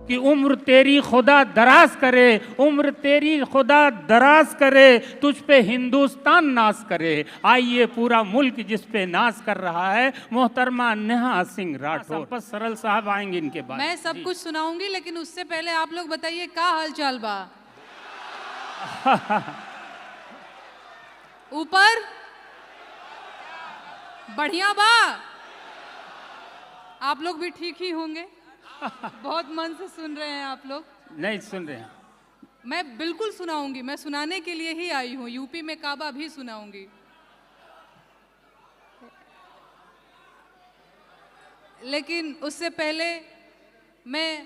कि उम्र तेरी खुदा दराज करे, उम्र तेरी खुदा दराज करे, तुझ पे हिंदुस्तान नाज करे। आइए पूरा मुल्क जिस पे नाज कर रहा है, मोहतरमा नेहा सिंह राठौर। संपत सरल साहब आएंगे इनके बाद। मैं सब कुछ सुनाऊंगी, लेकिन उससे पहले आप लोग बताइए का हाल चाल बा। ऊपर बढ़िया बा। आप लोग भी ठीक ही होंगे। बहुत मन से सुन रहे हैं आप लोग। नहीं सुन रहे हैं। मैं बिल्कुल सुनाऊंगी, मैं सुनाने के लिए ही आई हूँ। यूपी में काबा भी सुनाऊंगी। लेकिन उससे पहले मैं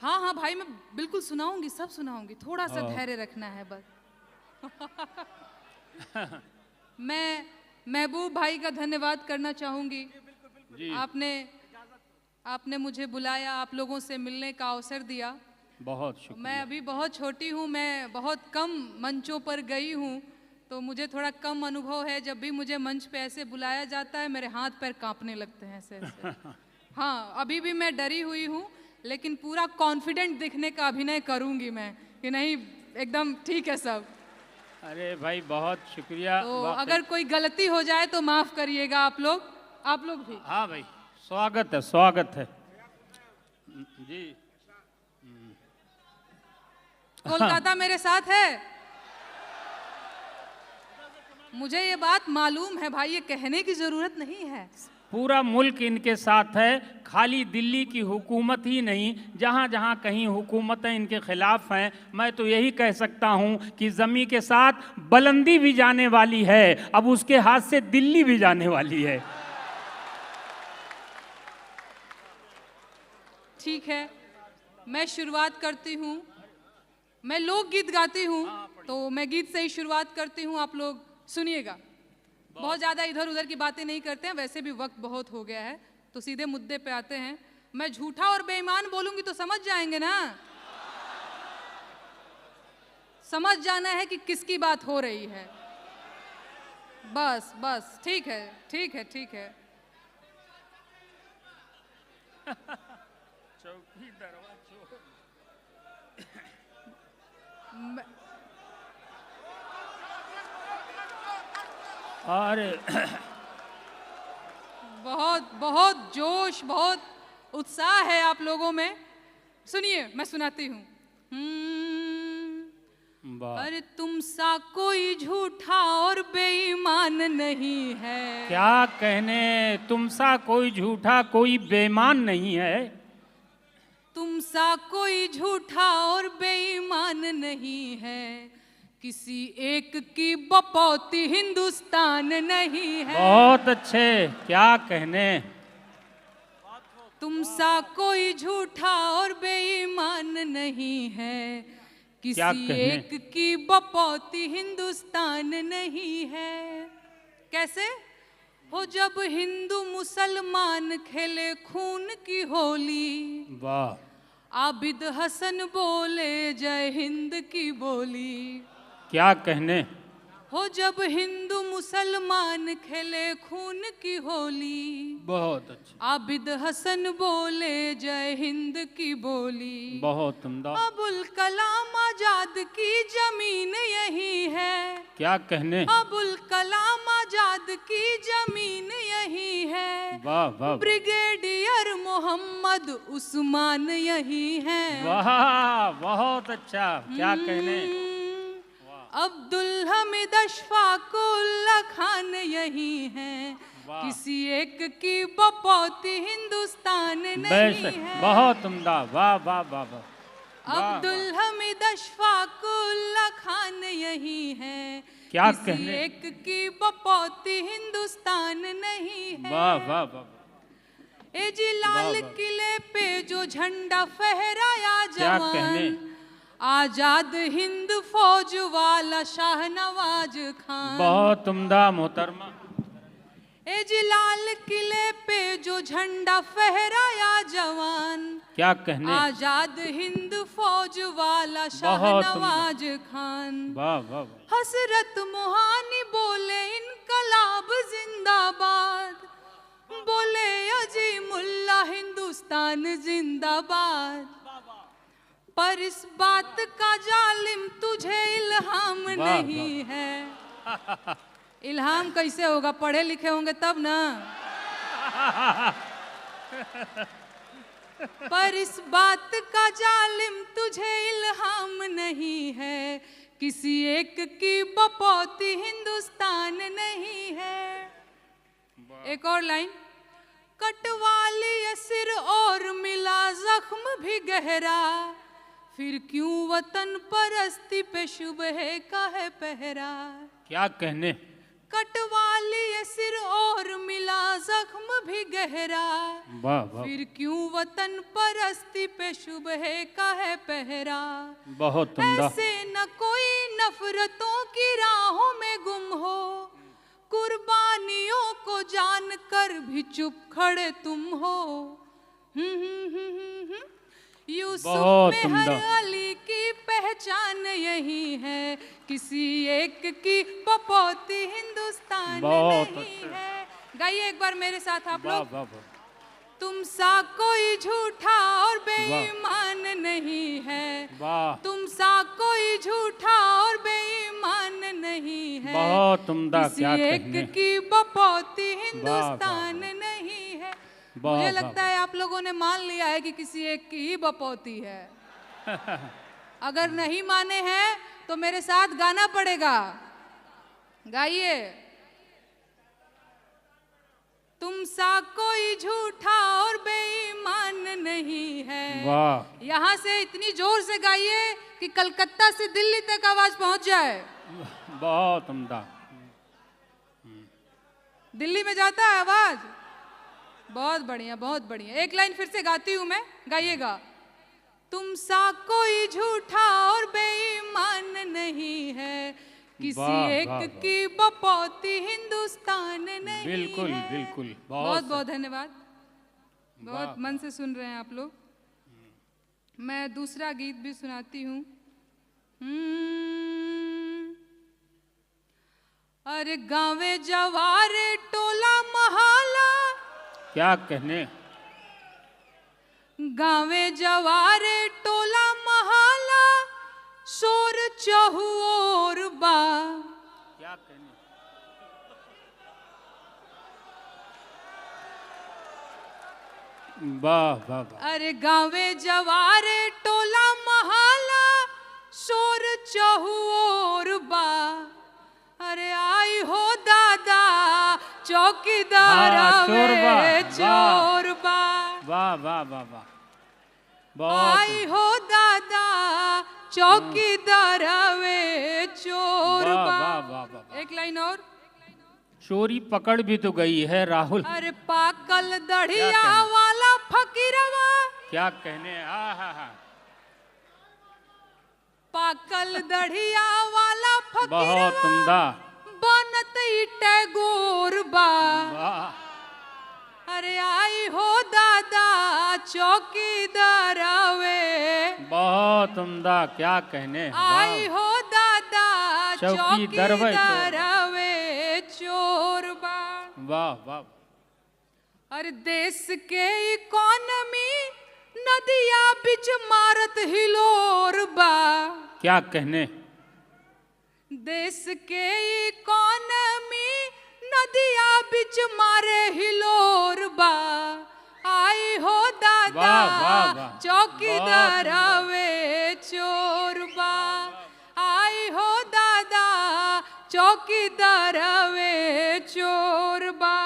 हाँ भाई, मैं बिल्कुल सुनाऊंगी, सब सुनाऊंगी। थोड़ा सा धैर्य रखना है बस। मैं महबूब भाई का धन्यवाद करना चाहूंगी। आपने मुझे बुलाया, आप लोगों से मिलने का अवसर दिया। बहुत शुक्रिया। मैं अभी बहुत छोटी हूँ, मैं बहुत कम मंचों पर गई हूँ, तो मुझे थोड़ा कम अनुभव है। जब भी मुझे मंच पे ऐसे बुलाया जाता है, मेरे हाथ पैर कांपने लगते हैं ऐसे ऐसे। हाँ, अभी भी मैं डरी हुई हूँ, लेकिन पूरा कॉन्फिडेंट दिखने का अभिनय करूँगी मैं कि नहीं, एकदम ठीक है सब। अरे भाई बहुत शुक्रिया। तो अगर कोई गलती हो जाए तो माफ करिएगा आप लोग भी। हाँ भाई, स्वागत है, स्वागत है जी। कोलकाता मेरे साथ है। मुझे ये बात मालूम है भाई, ये कहने की जरूरत नहीं है। पूरा मुल्क इनके साथ है। खाली दिल्ली की हुकूमत ही नहीं, जहाँ जहाँ कहीं हुकूमतें इनके खिलाफ हैं, मैं तो यही कह सकता हूँ कि ज़मीं के साथ बुलंदी भी जाने वाली है, अब उसके हाथ से दिल्ली भी जाने वाली है। ठीक है, मैं शुरुआत करती हूँ। मैं लोकगीत गाती हूँ, तो मैं गीत से ही शुरुआत करती हूँ। आप लोग सुनिएगा। बहुत ज़्यादा इधर उधर की बातें नहीं करते हैं, वैसे भी वक्त बहुत हो गया है, तो सीधे मुद्दे पे आते हैं। मैं झूठा और बेईमान बोलूंगी तो समझ जाएंगे ना। समझ जाना है कि किसकी बात हो रही है। बस बस, ठीक है ठीक है ठीक है। चौकी दरवाजा अरे बहुत बहुत जोश, बहुत उत्साह है आप लोगों में। सुनिए, मैं सुनाती हूँ। अरे तुम सा कोई झूठा और बेईमान नहीं है। क्या कहने, तुम सा कोई झूठा कोई बेईमान नहीं है। तुम सा कोई झूठा और बेईमान नहीं है, किसी एक की बपौती हिंदुस्तान नहीं है। बहुत अच्छे, क्या कहने। तुम सा कोई झूठा और बेईमान नहीं है, किसी एक की बपौती हिंदुस्तान नहीं है। कैसे हो, जब हिंदू मुसलमान खेले खून की होली, वाह। आबिद हसन बोले जय हिंद की बोली। क्या कहने। हो, जब हिंदू मुसलमान खेले खून की होली, बहुत अच्छा। आबिद हसन बोले जय हिंद की बोली। बहुत उम्दा। अबुल कलाम आजाद की जमीन यही है। क्या कहने। अबुल कलाम आजाद की जमीन यही है। वाह वाह। ब्रिगेडियर मोहम्मद उस्मान यही है। वाह, बहुत अच्छा, क्या कहने। अब्दुल हमीद अशफाकुल्ला खान यही है, किसी एक की बपौती हिंदुस्तान नहीं है। बहुत उम्दा, वाह वाह वाह वाह। अब्दुल हमीद अशफाकुल्ला खान यही है, क्या किसी कहने। एक की बपौती हिंदुस्तान नहीं है। वाह वाह वाह। ए जी, लाल किले पे जो झंडा फहराया जवान, आजाद हिंद फौज वाला शाहनवाज खान। बहुत उम्दा मोहतरमा। ए जी, लाल किले पे जो झंडा फहराया जवान, क्या कहने। आजाद हिंद फौज वाला शाहनवाज खान। वाह वाह। हसरत मोहानी बोले इनकलाब जिंदाबाद, बोले अजीमुल्लाह हिंदुस्तान जिंदाबाद। पर इस बात का जालिम तुझे इल्हाम नहीं है। इल्हाम कैसे होगा, पढ़े लिखे होंगे तब ना। पर इस बात का जालिम तुझे इल्हाम नहीं है, किसी एक की बपौती हिंदुस्तान नहीं है। एक और लाइन, कटवा लिया सिर और मिला जख्म भी गहरा, फिर क्यों वतन परस्ती पे शुबह का है पहरा। क्या कहने, कटवा लिए सिर और मिला जख्म भी गहरा, वाह वाह, फिर क्यों वतन परस्ती पे शुबह का है पहरा। बहुत उम्दा। ऐसे न कोई नफरतों की राहों में गुम हो, कुर्बानियों को जानकर भी चुप खड़े तुम हो। यूसुफ में हर अली की पहचान यही है, किसी एक की बपौती हिंदुस्तान नहीं है। गाइए एक बार मेरे साथ आप लोग। तुम सा कोई झूठा और बेईमान नहीं है, तुम सा कोई झूठा और बेईमान नहीं है, बहुत उम्दा। किसी एक की बपौती हिंदुस्तान नहीं है। मुझे लगता है आप लोगों ने मान लिया है कि किसी एक की ही बपौती है। अगर नहीं माने हैं तो मेरे साथ गाना पड़ेगा। गाइए, तुम सा कोई झूठा और बेईमान नहीं है। वाह, यहाँ से इतनी जोर से गाइए कि कलकत्ता से दिल्ली तक आवाज पहुंच जाए। बहुत उम्दा। दिल्ली में जाता है आवाज। बहुत बढ़िया, बहुत बढ़िया। एक लाइन फिर से गाती हूं मैं, गाइएगा। तुम सा कोई झूठा और बेईमान नहीं है, किसी एक की बपौती हिंदुस्तान नहीं बिल्कुल, है। बिल्कुल। बहुत बहुत धन्यवाद। बहुत मन से सुन रहे हैं आप लोग। मैं दूसरा गीत भी सुनाती हूँ। अरे गाँवे जवारे टोला महाला, क्या कहने, गाँवे जवारे टोला महाला, शोर चहुओर बा। क्या कहने, वाह वाह वाह। अरे गाँवे जवारे टोला महाला, शोर चहुओर बा। अरे आई हो दादा चौकीदार वे चोरबा। वाह वाह वाह वाह। आई हो दादा चौकीदार वे चोरबा। एक लाइन और। चोरी पकड़ भी तो गई है राहुल। अरे पाकल दढ़िया वाला फकीरवा। क्या कहने, हाँ हाँ हाँ। पाकल दढ़िया वाला फकीरवा, बहुत उम्दा। बनत टैगोर बा। अरे आई हो दादा चौकीदार वे। बहुत उम्दा, क्या कहने। आई हो दादा चौकीदार वे चोर बा। वाह वाह। अरे देश के इकोनॉमी नदिया बिच मारत हिलोर बा। क्या कहने, देश के इकोनॉमी नदिया बिच मारे हिलोर बा। आई हो दादा चौकीदार वे चोर बा। आई हो दादा चौकीदार वे चोर बा।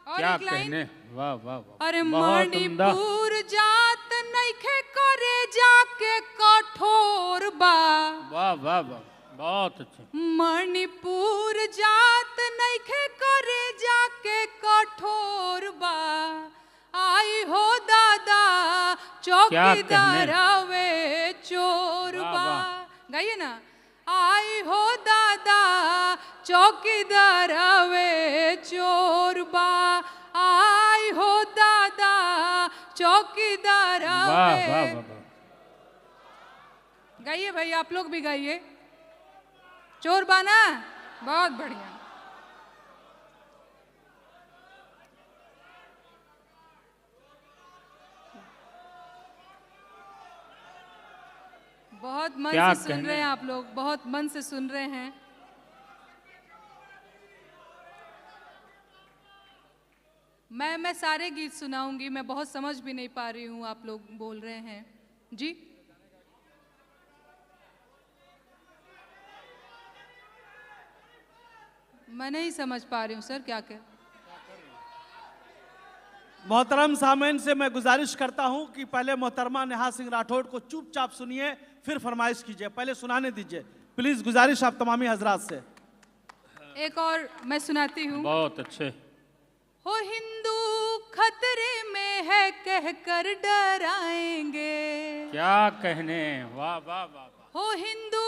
क्या कहने, वाह वाह वाह। अरे मणिपुर जात नइखे करे जाके कठोर बा। वाह वाह वाह, बहुत अच्छे। मणिपुर जात नइखे करे जाके कठोर बा। आई हो दादा चौकीदार वे चोर बा। गाइए ना। आई हो दादा चौकीदार वे चोर बा। आई हो दादा चौकीदार वे। गाइए भाई, आप लोग भी गाइए। चोर बाना, बहुत बढ़िया। बहुत मन क्या से सुन रहे हैं आप लोग, बहुत मन से सुन रहे हैं। मैं सारे गीत सुनाऊंगी, मैं बहुत समझ भी नहीं पा रही हूँ, आप लोग बोल रहे हैं जी। मैं नहीं समझ पा रही हूँ सर, क्या कह। मोहतरम सामीन से मैं गुजारिश करता हूं कि पहले मोहतरमा नेहा सिंह राठौड़ को चुपचाप सुनिए, फिर फरमाइश कीजिए, पहले सुनाने दीजिए प्लीज। गुजारिश आप तमामी हजरात से। एक और मैं सुनाती हूँ। बहुत अच्छे। हो हिंदू खतरे में है कहकर डराएंगे। क्या कहने, वाह वाह वाह वाह। हो हिंदू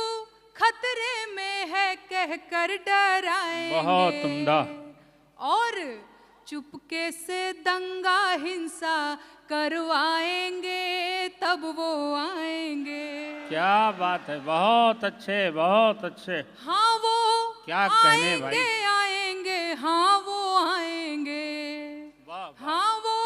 खतरे में है कहकर डराएंगे। बहुत उम्दा। और चुपके से दंगा हिंसा करवाएंगे, तब वो आएंगे। क्या बात है, बहुत अच्छे बहुत अच्छे। हाँ वो क्या कहने भाई। आएंगे आएंगे, हाँ वो आएंगे। वाह वाह। हाँ वो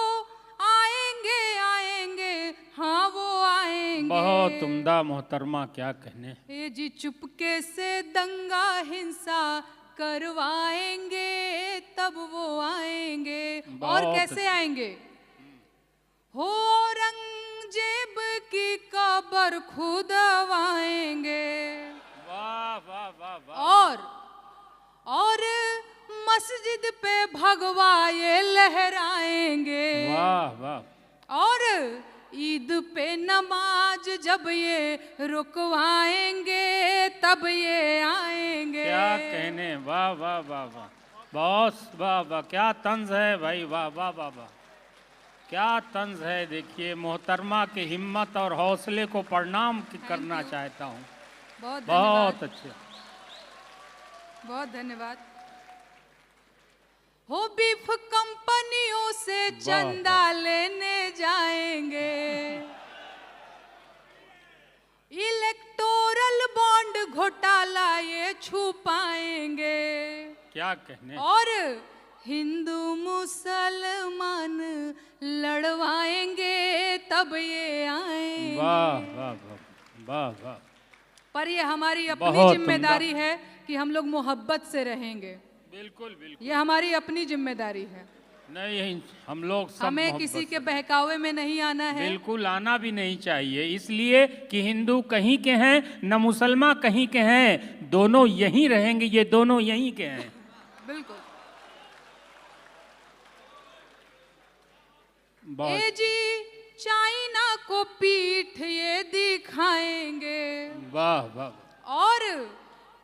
आएंगे आएंगे, हाँ वो आएंगे। बहुत उम्दा मोहतरमा, क्या कहने। ये जी चुपके से दंगा हिंसा करवाएंगे, तब वो आएंगे। और कैसे आएंगे। हो औरंगजेब की कब्र खुदवाएंगे। वाह वाह वाह वाह। और मस्जिद पे भगवा ये लहराएंगे। वाह वाह। और ईद पे नमाज जब ये रुकवाएंगे, तब ये आएंगे। क्या कहने, वाह वाह वाह वाह। बहुत वाह वाह, क्या तंज है भाई, वाह वाह वाह वाह, क्या तंज है। देखिए मोहतरमा की हिम्मत और हौसले को प्रणाम करना चाहता हूँ। बहुत अच्छे, बहुत धन्यवाद। हो बीफ कंपनियों से चंदा लेने जाएंगे। इलेक्टोरल बॉन्ड घोटाला ये छुपाएंगे। क्या कहने। और हिंदू मुसलमान लड़वाएंगे, तब ये आएंगे। वाह वाह वाह वाह वाह। पर ये हमारी अपनी बहुत जिम्मेदारी है कि हम लोग मोहब्बत से रहेंगे। बिल्कुल बिल्कुल, ये हमारी अपनी जिम्मेदारी है। नहीं हम लोग सब हमें मोहब्बत किसी से। के बहकावे में नहीं आना है। बिल्कुल आना भी नहीं चाहिए, इसलिए कि हिंदू कहीं के हैं न मुसलमान कहीं के हैं, दोनों यहीं रहेंगे, ये दोनों यहीं के हैं। बिल्कुल। बहुत। जी चाइना को पीठ ये दिखाएंगे। वाह वाह। और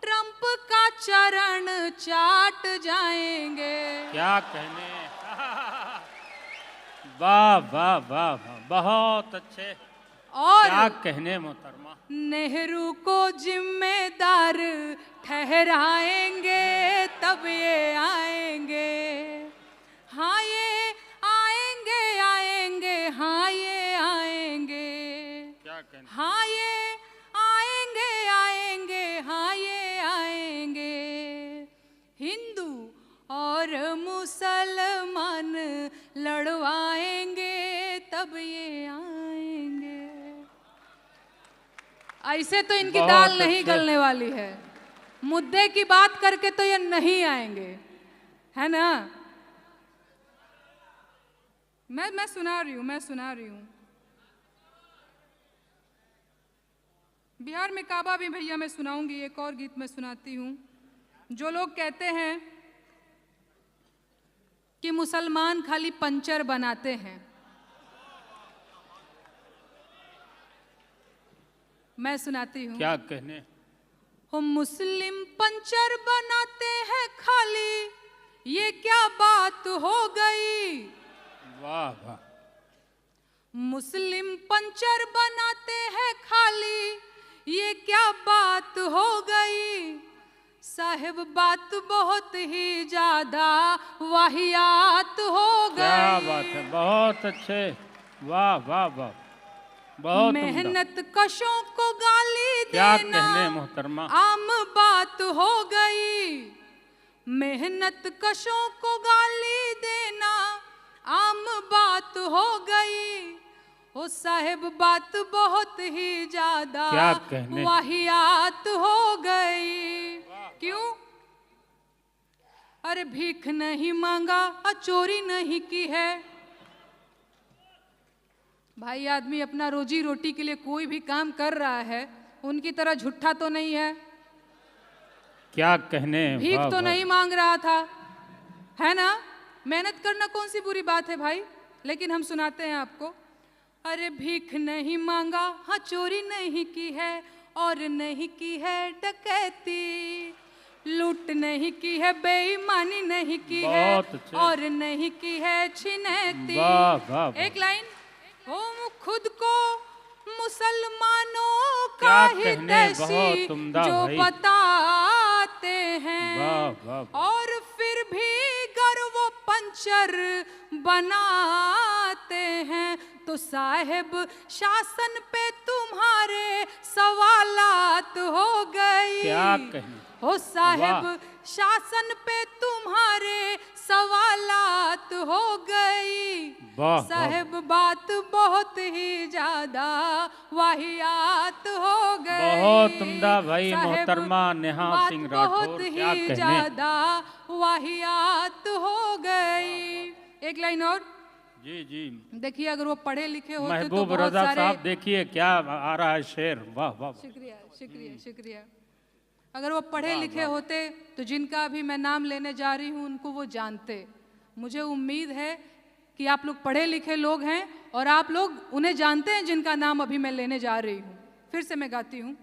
ट्रंप का चरण चाट जाएंगे। क्या कहने। वाह वाह वाह वाह, बहुत अच्छे। और क्या कहने मोहतरमा। नेहरू को जिम्मेदार ठहराएंगे, तब ये आएंगे। हाँ ये आएंगे आएंगे, हाँ ये आएंगे। क्या कहने। हाँ ये आएंगे आएंगे, हाँ ये आएंगे। हिंदू और मुसलमान लड़वाएंगे, तब ये आएंगे। ऐसे तो इनकी बहुत दाल नहीं अच्छे। गलने वाली है। मुद्दे की बात करके तो ये नहीं आएंगे, है ना। मैं सुना रही हूँ। बिहार में काबा भी भैया मैं सुनाऊंगी। एक और गीत मैं सुनाती हूँ। जो लोग कहते हैं कि मुसलमान खाली पंचर बनाते हैं, मैं सुनाती हूँ। क्या कहने। हो मुस्लिम पंचर बनाते हैं खाली, ये क्या बात हो गई। वाह वाह। मुस्लिम पंचर बनाते हैं खाली, ये क्या बात हो गई। साहिब बात बहुत ही ज्यादा वाहियात हो गई। क्या बात है, बहुत अच्छे। वाह वाह वाह, बहुत उम्दा। मेहनत कशों को गाली क्या देना कहने मोहतरमा। आम बात हो गई। मेहनत कशों को गाली देना आम बात हो गई। ओ साहेब बात बहुत ही ज्यादा क्या कहने। वाहियात हो गई। क्यों? अरे भीख नहीं मांगा और चोरी नहीं की है। भाई आदमी अपना रोजी रोटी के लिए कोई भी काम कर रहा है, उनकी तरह झूठा तो नहीं है। क्या कहने। भीख वाह, तो वाह। नहीं मांग रहा था, है ना? मेहनत करना कौन सी बुरी बात है भाई। लेकिन हम सुनाते हैं आपको। अरे भीख नहीं मांगा, हाँ चोरी नहीं की है, और नहीं की है डकैती, लूट नहीं की है, बेईमानी नहीं की है, बहुत अच्छे। और नहीं की है छिनैती। वाह, वाह, वाह। एक लाइन। हम खुद को मुसलमानों का क्या ही कहने, देसी बहुत उम्दा जो भाई। बताते हैं, वाह, वाह, वाह। और फिर भी गर वो पंचर बनाते हैं, तो साहेब शासन पे तुम्हारे सवालात हो गई। क्या कहने। हो साहेब वाह। शासन पे तुम्हारे सवालात हो गई। वाह, साहेब बात बहुत ही ज्यादा वाहियात हो गई। बहुत उम्दा भाई साहेब, मोहतरमा नेहा बात सिंह राठौर, बहुत क्या ही कहने। ज्यादा वाहियात हो गई। एक लाइन और। जी जी। देखिए अगर वो पढ़े लिखे होते तो महबूब बहुत रजा सारे। साहब देखिए क्या आ रहा है शेर। वाह वाह वाह। शुक्रिया शुक्रिया शुक्रिया। अगर वो पढ़े लिखे होते तो जिनका अभी मैं नाम लेने जा रही हूँ उनको वो जानते। मुझे उम्मीद है कि आप लोग पढ़े लिखे लोग हैं और आप लोग उन्हें जानते हैं जिनका नाम अभी मैं लेने जा रही हूँ। फिर से मैं गाती हूँ।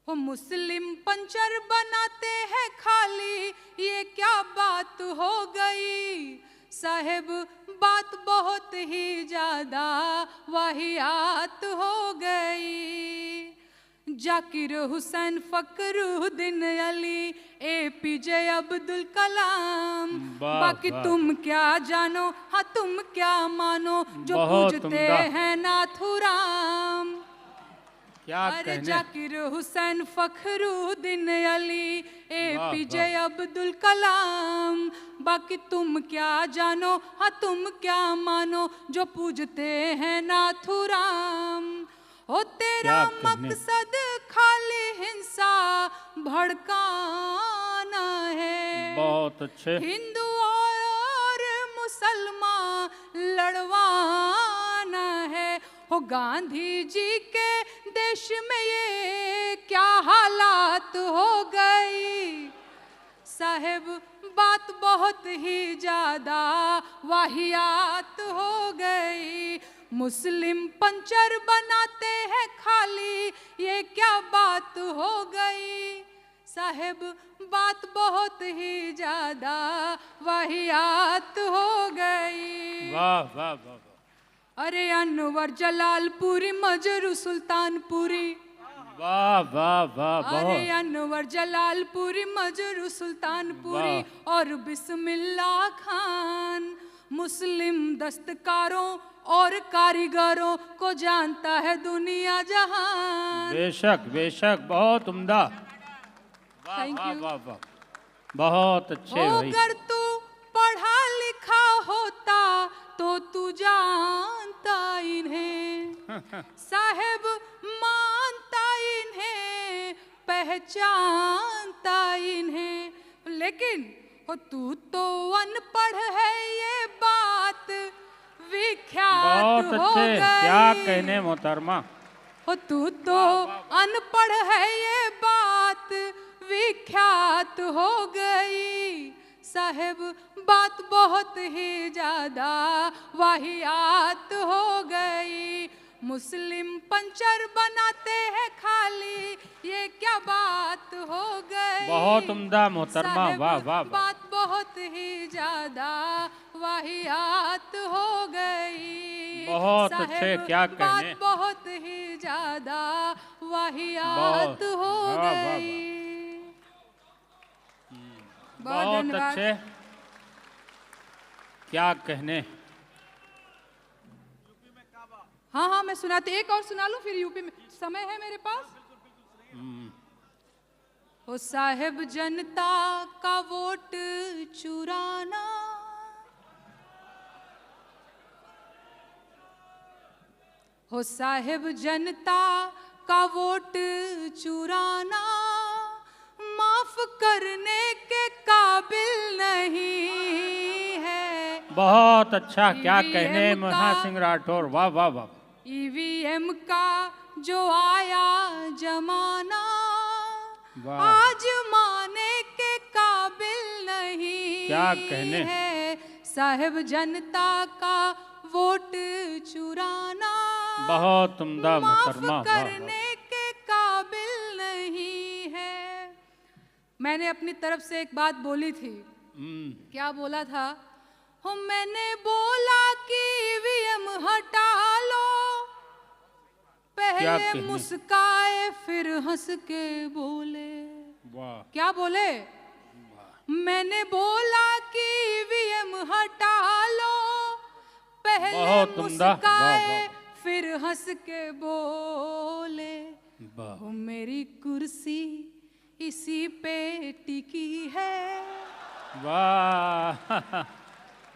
वो मुस्लिम पंचर बनाते हैं खाली, ये क्या बात हो गई। साहेब बात बहुत ही ज्यादा वाहियात हो गई। जाकिर हुसैन फखरुद्दीन अली APJ अब्दुल कलाम, वाह, बाकी वाह। तुम क्या जानो, हाँ तुम क्या मानो, जो बहुत पूजते उम्दा। हैं नाथुराम। क्या अरे कहने। जाकिर हुसैन फखरुद्दीन अली APJ वाह। अब्दुल कलाम, बाकी तुम क्या जानो, हाँ तुम क्या मानो, जो पूजते हैं नाथुराम। हो तेरा क्या कहने। मकसद खाली हिंसा भड़काना है, बहुत अच्छे। हिंदू और मुसलमान लड़वाना है। हो गांधी जी के देश में ये क्या हालात हो गई। साहेब बात बहुत ही ज्यादा वाहियात हो गई। मुस्लिम पंचर बनाते हैं खाली, ये क्या बात हो गई। साहेब बात बहुत ही ज्यादा वाहियात हो गई। वाह वाह वाह वाह। अरे अनवर जलालपुरी मजरू सुल्तानपुरी, वाह वाह वाह। अरे बहुत। अनवर जलालपुरी मजरू सुल्तानपुरी वाह। और बिस्मिल्ला खान, मुस्लिम दस्तकारों और कारीगरों को जानता है दुनिया जहान। बेशक बेशक, बहुत उम्दा। वाह Thank वाह you. वाह वाह। बहुत अच्छे भाई। अगर तू पढ़ा लिखा होता तो तू जानता इन्हें, साहेब मानता इन्हें, पहचानता इन्हें। लेकिन हो तू तो अनपढ़ है, ये बात विख्यात बहुत हो अच्छे। गई। क्या कहने मोहतरमा। हो तू तो अनपढ़ है, ये बात विख्यात हो गई। साहेब बात बहुत ही ज्यादा वाहियात हो गई। मुस्लिम पंचर बनाते हैं खाली, ये क्या बात हो गई। बहुत उम्दा मोहतरमा। साहेब, वाह वाह वाह। बात बहुत ही ज्यादा वाहियात हो गई। बहुत साहेब, अच्छे, क्या कहने। बात बहुत ही ज्यादा वाहियात बहुत। हो वाह, वाह, वाह। गई। बहुत धन्यवाद। अच्छे। क्या कहने। हाँ हाँ मैं सुनाती, एक और सुना लूं फिर यूपी में समय है मेरे पास। ओ साहेब जनता का वोट चुराना, हो साहिब जनता का वोट चुराना माफ करने के काबिल नहीं है। बहुत अच्छा, क्या कहने EVM महा का- सिंह राठौर, वाह वाह वाह। EVM का जो आया जमाना वाह। आज माने के काबिल नहीं क्या कहने। है। साहिब जनता का वोट चुराना बहुत उम्दा माफ मोहतरमा, वाह वाह। करने के काबिल नहीं है। मैंने अपनी तरफ से एक बात बोली थी। क्या बोला था? हो मैंने बोला कि EVM हटा लो, क्या पहले कहने। मुस्काए फिर हंस के बोले। वाह। क्या बोले? मैंने बोला कि EVM हटा लो, पहले बहुत उम्दा, वाह, मुस्काए वाह। फिर हंस के बोले। वाह। हो मेरी कुर्सी इसी पे टिकी है। वाह।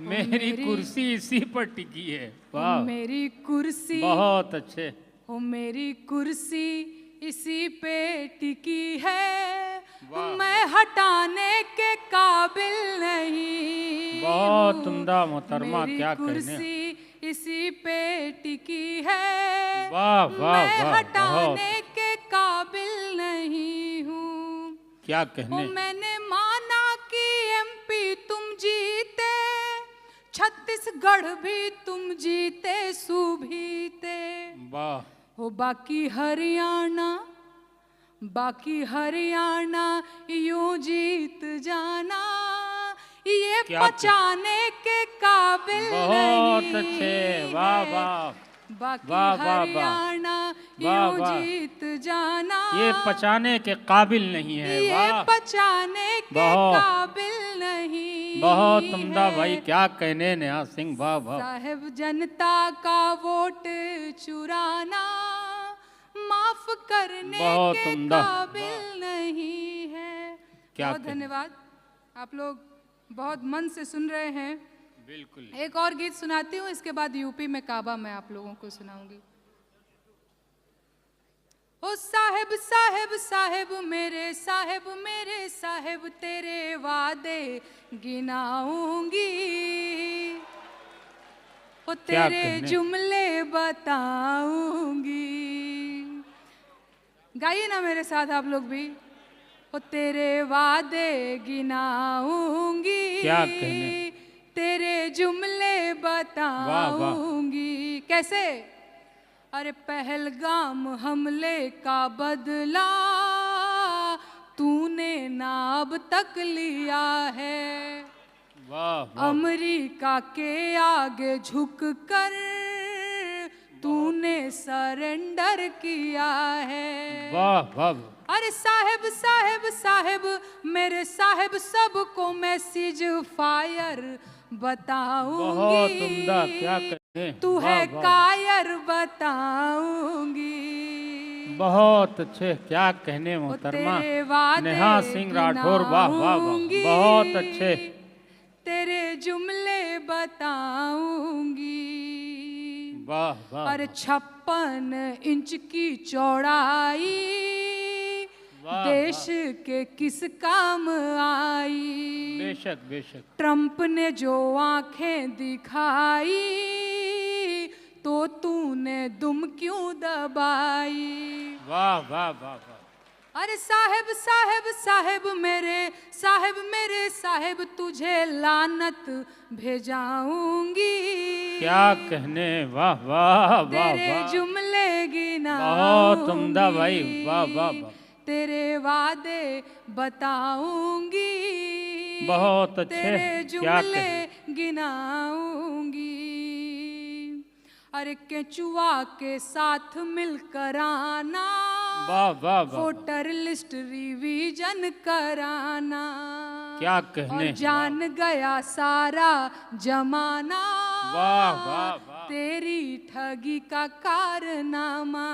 मेरी मेरी- कुर्सी इसी पर टिकी है, हो वाह। मेरी कुर्सी, बहुत अच्छे। हो मेरी कुर्सी इसी पे टिकी है। वाह। मैं हटाने के काबिल नहीं बहुत हूँ। उम्दा मोहतरमा, मेरी क्या कहने। कुर्सी इसी पे टिकी है। वाह, वाह, मैं वाह, हटाने के काबिल नहीं हूँ। क्या ओ कहने। मैंने माना कि MP तुम जीते, छत्तीसगढ़ भी तुम जीते सूबीते। वाह। हो बाकी हरियाणा यूं जीत जाना, ये क्या पचाने के काबिल बहुत नहीं अच्छे, वाह है। वाह। बाकी वाह, वाह, वाह। हरियाणा वाह, यूं वाह। जीत जाना, ये पचाने के काबिल नहीं है, ये वाह। पचाने के बहुत- काबिल नहीं बहुत उम्दा है। भाई, क्या कहने नेहा सिंह, वाह वाह। साहिब जनता का वोट चुराना माफ करने बहुत के उम्दा, काबिल नहीं है। क्या बहुत कहने। धन्यवाद। आप लोग बहुत मन से सुन रहे हैं। बिल्कुल। एक और गीत सुनाती हूँ, इसके बाद यूपी में काबा मैं आप लोगों को सुनाऊंगी। ओ साहिब साहिब साहिब मेरे साहिब तेरे वादे गिनाऊंगी, ओ क्या तेरे कहने। जुमले बताऊंगी। गाइए ना मेरे साथ आप लोग भी। ओ तेरे वादे गिनाऊंगी, क्या कहने। तेरे जुमले बताऊंगी। कैसे? अरे पहलगाम हमले का बदला तूने ना अब तक लिया है। वाह वाह। अमेरिका के आगे झुक कर तूने सरेंडर किया है। वाह वाह। अरे साहिब साहिब साहिब मेरे साहिब सबको मैसेज फायर बताऊंगी। बहुत उम्दा, क्या कहने। तू वाह, है वाह। कायर बताऊंगी। बहुत अच्छे, क्या कहने ओ मोहतरमा तेरे वादे नेहा सिंह राठौर, वाह वाह वाह। गिनाऊंगी, बहुत अच्छे। तेरे जुमले बताऊंगी। वाह वाह। और 56 इंच की चौड़ाई वाह, देश के किस काम आई। बेशक बेशक। ट्रंप ने जो आंखें दिखाई तो तूने दुम क्यों दबाई। वाह वाह वाह वाह। अरे साहिब साहिब साहिब मेरे साहिब तुझे लानत भेजाऊंगी। क्या कहने, वाह वाह वाह तेरे वाह। जुमले गिनाऊंगी। बहुत उम्दा भाई, वाह वाह वाह। तेरे वादे बताऊंगी। बहुत अच्छे, तेरे क्या जुमले कहें। गिनाऊंगी। अरे केचुआ के साथ मिलकर आना, वाह वाह वाह। वोटर लिस्ट रिवीजन कराना। क्या कहने। और जान गया सारा जमाना, वाह वाह वाह। तेरी ठगी का कारनामा।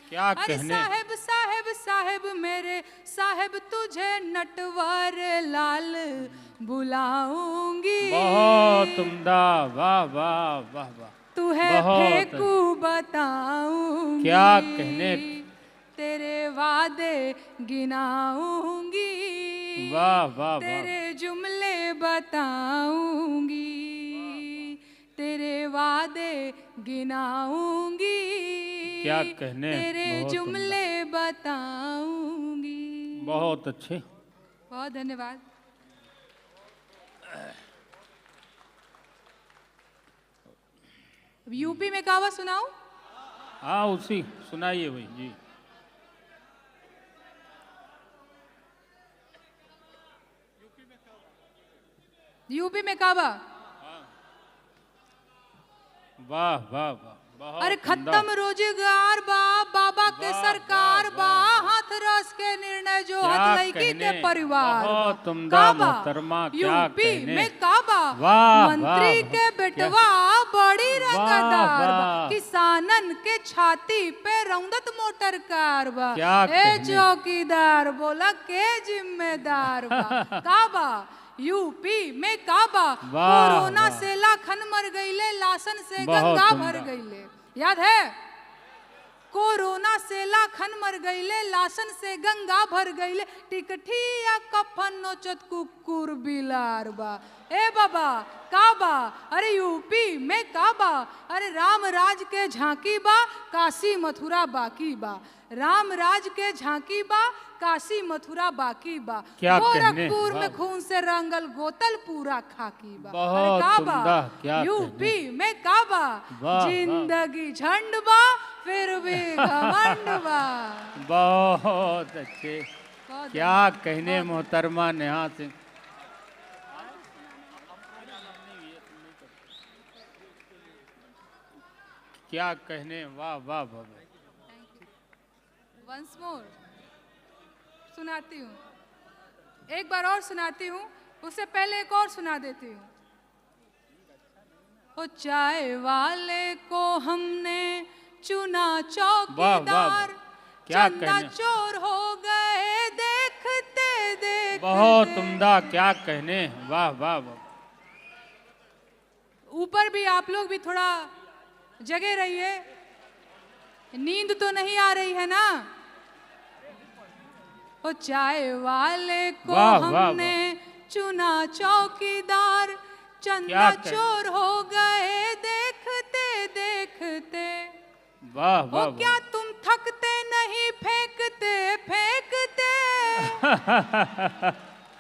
क्या अरे कहने। साहिब साहिब साहिब मेरे साहिब तुझे नटवर लाल बुलाऊंगी। बहुत उम्दा, वाह वाह वाह वाह। तू है बहुत फेंकू बताऊंगी, क्या कहने। तेरे वादे गिनाऊंगी, वाह वाह वाह, तेरे जुमले बताऊंगी, तेरे वादे गिनाऊंगी, क्या कहने, तेरे बहुत जुमले बताऊंगी। बहुत अच्छे। बहुत धन्यवाद। अब यूपी में कहावत सुनाऊं? हाँ उसी सुनाइए भाई जी। यूपी में काबा। वाह वाह वाह, बहुत अरे उम्दा। खत्म रोजगार बा, बाबा के वाह, सरकार वाह, बा, वाह। हाथ रस के निर्णय जो क्या हथ लड़की के कहने, परिवार बा। बहुत उम्दा काबा, मोहतरमा, क्या यूपी कहने। में काबा, वाह, मंत्री वाह, के बेटवा बड़ी रंगदार बा, वाह। किसानन के छाती पे रौंदत मोटर कार बा। क्या ए कहने। चौकीदार बोला के जिम्मेदार बा। काबा, यूपी में काबा, वाह, कोरोना वाह। से लाखन मर गईले, लाशन से बहुत गंगा भर उम्दा। गईले। याद है? कोरोना से लाखन मर गईले, लाशन से गंगा भर गईले, टिकठिया कफन नोचत कुकुर बिलार बा। ए बाबा काबा, अरे यूपी में काबा, अरे राम राज के झांकी बा, काशी मथुरा बाकी बा। राम राज के झांकी बा, काशी मथुरा बाकी बा। क्या कहने, गोरखपुर में वाह। खून से रंगल गोतल पूरा खाकी बा। बहुत अरे काबा, उम्दा, क्या यूपी में काबा, वाह, जिंदगी झंड बा, फिर भी घमंड बा। बहुत अच्छे। बहुत क्या कहने मोहतरमा नेहा सिंह। क्या कहने, वाह वाह वाह। वंस मोर सुनाती हूँ, एक बार और सुनाती हूँ, उससे पहले एक और सुना देती हूँ। ओ चाय वाले को हमने चुना चौकीदार, क्या चंदा कहने। चोर हो गए देखते देखते। बहुत उम्दा, क्या कहने, वाह वाह वाह। ऊपर भी आप लोग भी थोड़ा जगे रहिए, नींद तो नहीं आ रही है ना? ओ चाय वाले को वाह, वाह, हमने चुना चौकीदार, चंदा क्या कह- चोर हो गए देखते देखते। वाह ओ वाह क्या तुम थकते नहीं फेंकते फेंकते?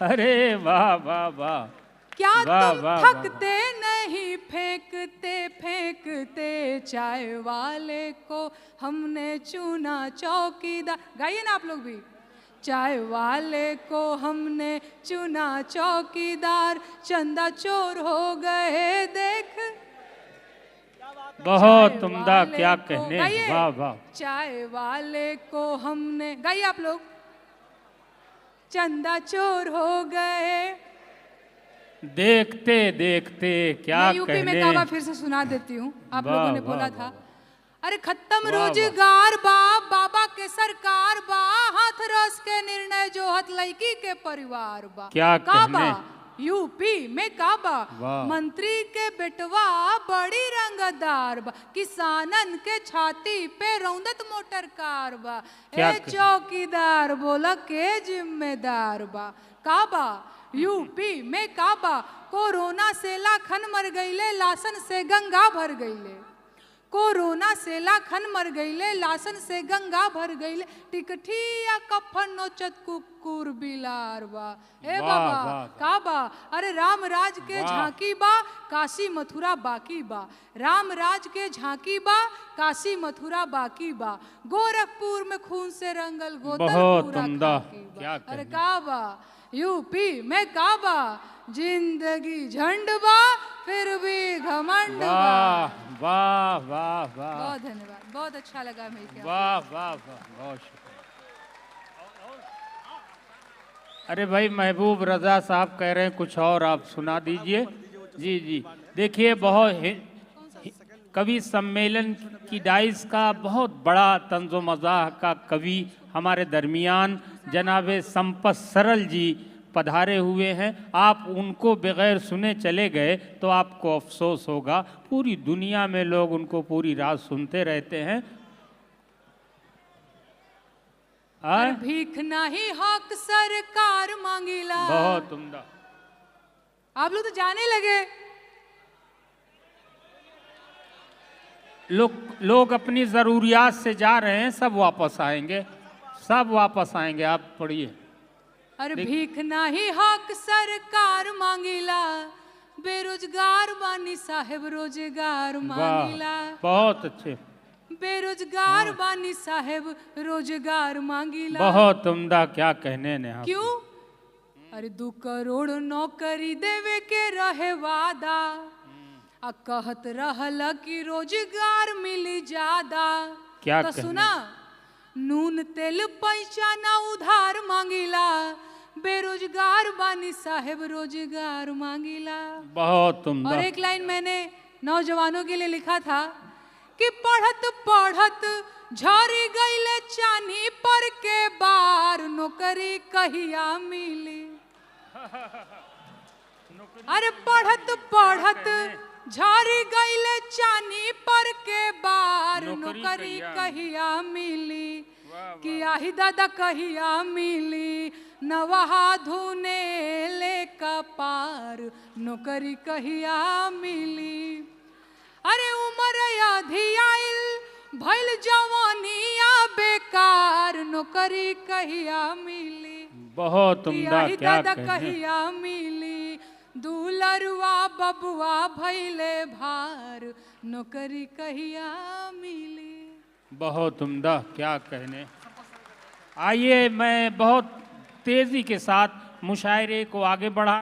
अरे वाह वाह वाह, क्या वाह, तुम वाह, थकते नहीं फेंकते फेंकते? चाय वाले को हमने चुना चौकीदार। गाइए ना आप लोग भी। चाय वाले को हमने चुना चौकीदार, चंदा चोर हो गए देख। बहुत चाय उम्दा, वाले क्या को- कहने, गाइए। वाह वाह। चाय वाले को हमने, गाइए आप लोग। चंदा चोर हो गए। देखते देखते, क्या मैं यूपी में कहने। काबा फिर से सुना देती हूँ, आप वाह, लोगों ने वाह, बोला वाह, था। अरे खत्म वाह, वाह। रोजगार बा, बाबा के सरकार बा, हाथ रस के निर्णय जो हथ लड़की के परिवार बा। क्या काबा, कहने। यूपी में काबा, वाह। मंत्री के बेटवा बड़ी रंगदार बा, किसानन के छाती पे रौंदत मोटर कार बा। क्या ए कहने। चौकीदार बोला के जिम्मेदार बा। काबा, यूपी में काबा, कोरोना से लाखन मर गईले, लाशन से गंगा भर गईले। कोरोना से लाखन मर गईले, लाशन से गंगा भर गईले, टिकठिया कफन नोचत कुकुर बिलार बा। ए वाह, बाबा वाह, वाह। काबा, अरे राम राज के वाह। झांकी बा, काशी मथुरा बाकी बा। राम राज के झांकी बा, काशी मथुरा बाकी बा। गोरखपुर में खून से रंगल गोतल बहुत पूरा उम्दा, खाकी बा। क्या अरे कहने। काबा, यूपी में काबा, जिंदगी झंड बा, फिर भी घमंड बा। वाह वाह वाह वाह, बहुत धन्यवाद, बहुत अच्छा लगा मेरी क्या। वाह वाह वाह, बहुत शुक्रिया। अरे भाई महबूब रजा साहब कह रहे हैं कुछ और आप सुना दीजिए। जी जी, देखिए कवि सम्मेलन की डाइस का बहुत बड़ा तंज़ो मज़ाह का कवि हमारे दरमियान जनाब संपत सरल जी पधारे हुए हैं, आप उनको बगैर सुने चले गए तो आपको अफसोस होगा। पूरी दुनिया में लोग उनको पूरी रात सुनते रहते हैं। भीख नहीं हक सरकार मांगीला। बहुत उम्दा। आप लोग तो जाने लगे। लोग अपनी जरूरियात से जा रहे हैं, सब वापस आएंगे, सब वापस आएंगे। आप पढ़िए। अरे भीख नहीं हक सरकार मांगीला, बेरोजगार बानी साहेब रोजगार मांगीला। बहुत अच्छे। बेरोजगार बानी साहेब रोजगार मांगीला। बहुत उम्दा, क्या कहने ने आप। क्यों? अरे 2 करोड़ नौकरी देवे के रहे वादा, आ कहत रहल कि रोजगार मिली ज्यादा। क्या तो कहने? सुना, नून तेल पैसा ना उधार मांगीला, बेरोजगार बानी साहेब रोजगार मांगीला। बहुत उम्दा। और एक लाइन मैंने नौजवानों के लिए लिखा था कि पढ़त पढ़त झरी गईले चानी पर के बार, नौकरी कहिया मिली। अरे पढ़त पढ़त झरी गईले चानी पर के बार, नौकरी कहिया मिली। कि आही दादा कहिया मिली, नवहा धुने ले कपार, नौकरी कहिया मिली। अरे उम्र आधी आइल भइल जवानिया बेकार, नौकरी कहिया मिली। बहुत उम्दा, क्या दादा कहने। कहिया मिली, दुलरुआ बबुआ भइले भार, नौकरी कहिया मिली। बहुत उम्दा, क्या कहने। आइए मैं बहुत तेज़ी के साथ मुशायरे को आगे बढ़ा